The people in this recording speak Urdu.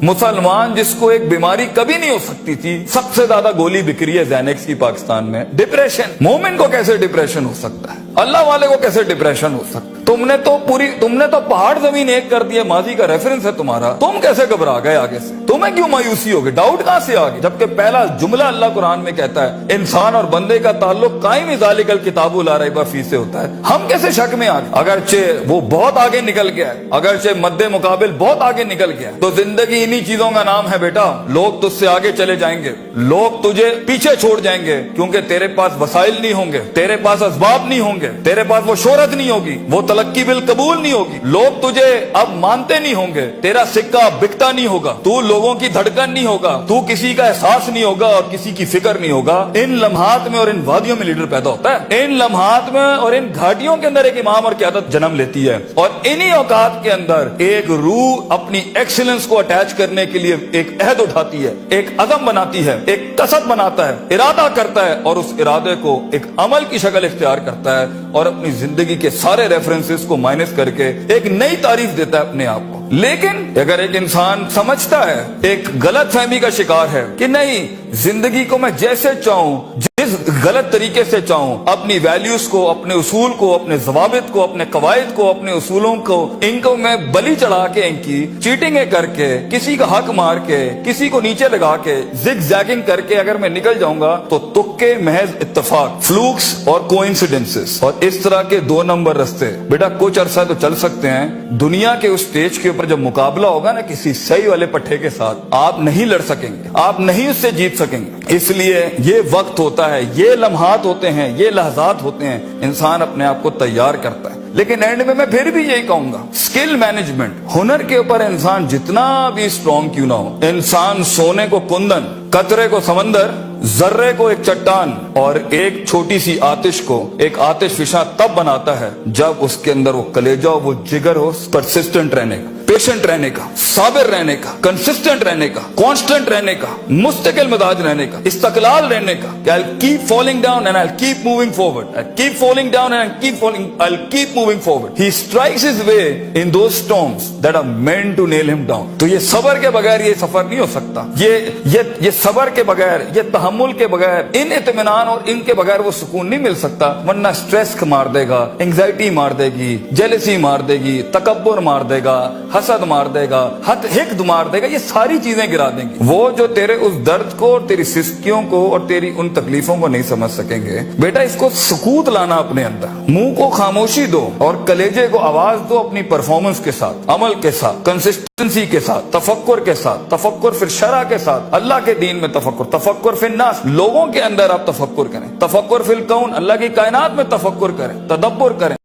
مسلمان جس کو ایک بیماری کبھی نہیں ہو سکتی تھی، سب سے زیادہ گولی بک رہی ہے زینکس کی پاکستان میں، ڈپریشن۔ مومن کو کیسے ڈپریشن ہو سکتا ہے؟ اللہ والے کو کیسے ڈپریشن ہو سکتا ہے؟ تم نے تو پہاڑ زمین ایک کر دیا، ماضی کا ریفرنس ہے تمہارا، تم کیسے گھبرا گئے آگے سے؟ تمہیں کیوں مایوسی ہوگی؟ ڈاؤٹ کہاں سے آگے؟ جبکہ پہلا جملہ اللہ قرآن میں کہتا ہے انسان اور بندے کا تعلق قائم ذالک الکتاب لا ریب فیہ سے ہوتا ہے۔ ہم کیسے شک میں آگے؟ اگرچہ وہ بہت آگے نکل گیا ہے، اگرچہ مد مقابل بہت آگے نکل گیا ہے، تو زندگی انہی چیزوں کا نام ہے بیٹا۔ لوگ تجھ سے آگے چلے جائیں گے، لوگ تجھے پیچھے چھوڑ جائیں گے، کیونکہ تیرے پاس وسائل نہیں ہوں گے، تیرے پاس اسباب نہیں ہوں گے، تیرے پاس وہ شہرت نہیں ہوگی، وہ تلقی بالقبول نہیں ہوگی، لوگ تجھے اب مانتے نہیں ہوں گے، تیرا سکہ بکتا نہیں ہوگا، تو لوگوں کی دھڑکن نہیں ہوگا، تو کسی کا احساس نہیں ہوگا اور کسی کی فکر نہیں ہوگا۔ ان لمحات میں اور ان وادیوں میں لیڈر پیدا ہوتا ہے، ان لمحات میں اور ان گھاٹیوں کے اندر ایک امام اور قیادت جنم لیتی ہے، اور انہی اوقات کے اندر ایک روح اپنی ایکسیلنس کو اٹیچ کرنے کے لیے ایک عہد اٹھاتی ہے، ایک عزم بناتی ہے، ایک قصد بناتا ہے، ارادہ کرتا ہے، اور اس ارادے کو ایک عمل کی شکل اختیار کرتا ہے، اور اپنی زندگی کے سارے ریفرنسز کو مائنس کر کے ایک نئی تعریف دیتا ہے اپنے آپ کو۔ لیکن اگر ایک انسان سمجھتا ہے، ایک غلط فہمی کا شکار ہے کہ نہیں، زندگی کو میں جیسے چاہوں، جس غلط طریقے سے چاہوں، اپنی ویلیوز کو، اپنے اصول کو، اپنے ضوابط کو، اپنے قواعد کو، اپنے اصولوں کو، ان کو میں بلی چڑھا کے، ان کی چیٹنگیں کر کے، کسی کا حق مار کے، کسی کو نیچے لگا کے، زگ زیگنگ کر کے اگر میں نکل جاؤں گا تو تکے، محض اتفاق، فلوکس اور کوئنسیڈنسز، اور اس طرح کے 2 نمبر رستے بیٹا کچھ عرصہ تو چل سکتے ہیں۔ دنیا کے اس سٹیج کے اوپر جب مقابلہ ہوگا نا کسی صحیح والے پٹھے کے ساتھ، آپ نہیں لڑ سکیں گے، آپ نہیں اس سے جیت سکیں گے۔ اس لیے یہ وقت ہوتا ہے، یہ لمحات ہوتے ہیں، یہ لحظات ہوتے ہیں، انسان اپنے آپ کو تیار کرتا ہے۔ لیکن اینڈ میں پھر بھی یہی کہوں گا، سکل مینجمنٹ، ہنر کے اوپر انسان جتنا بھی سٹرونگ کیوں نہ ہو، انسان سونے کو کندن، قطرے کو سمندر، ذرے کو ایک چٹان اور ایک چھوٹی سی آتش کو ایک آتش فشاں تب بناتا ہے جب اس کے اندر وہ کلیجہ ہو، وہ جگر ہو، پرسسٹنٹ رہنے کا، پیشنٹ رہنے کا، صابر رہنے کا، کنسسٹنٹ رہنے کا، کانسٹنٹ رہنے کا، مستقل مزاج رہنے کا، استقلال رہنے کا، کہ I'll keep falling down and I'll keep moving forward. I'll keep falling down and I'll keep moving forward. He strikes his way in those storms that are meant to nail him down. تو یہ صبر کے بغیر یہ سفر نہیں ہو سکتا، یہ صبر کے بغیر، یہ تحمل کے بغیر، ان اطمینان اور ان کے بغیر وہ سکون نہیں مل سکتا، ورنہ سٹریس مار دے گا، انگزائٹی مار دے گی، جیلسی مار دے گی، تکبر مار دے گا، حسد مار دے گا، حقد مار دے گا، یہ ساری چیزیں گرا دیں گی۔ وہ جو تیرے اس درد کو اور تیری سستیوں کو اور تیری ان تکلیفوں کو نہیں سمجھ سکیں گے، بیٹا اس کو سکوت لانا اپنے اندر، منہ کو خاموشی دو اور کلیجے کو آواز دو، اپنی پرفارمنس کے ساتھ، عمل کے ساتھ، کنسسٹنسی کے ساتھ، تفکر کے ساتھ، تفکر فی الشرع کے ساتھ، اللہ کے دین میں تفکر فی الناس، لوگوں کے اندر آپ تفکر کریں، تفکر فی الکون، اللہ کی کائنات میں تفکر کریں، تدبر کریں،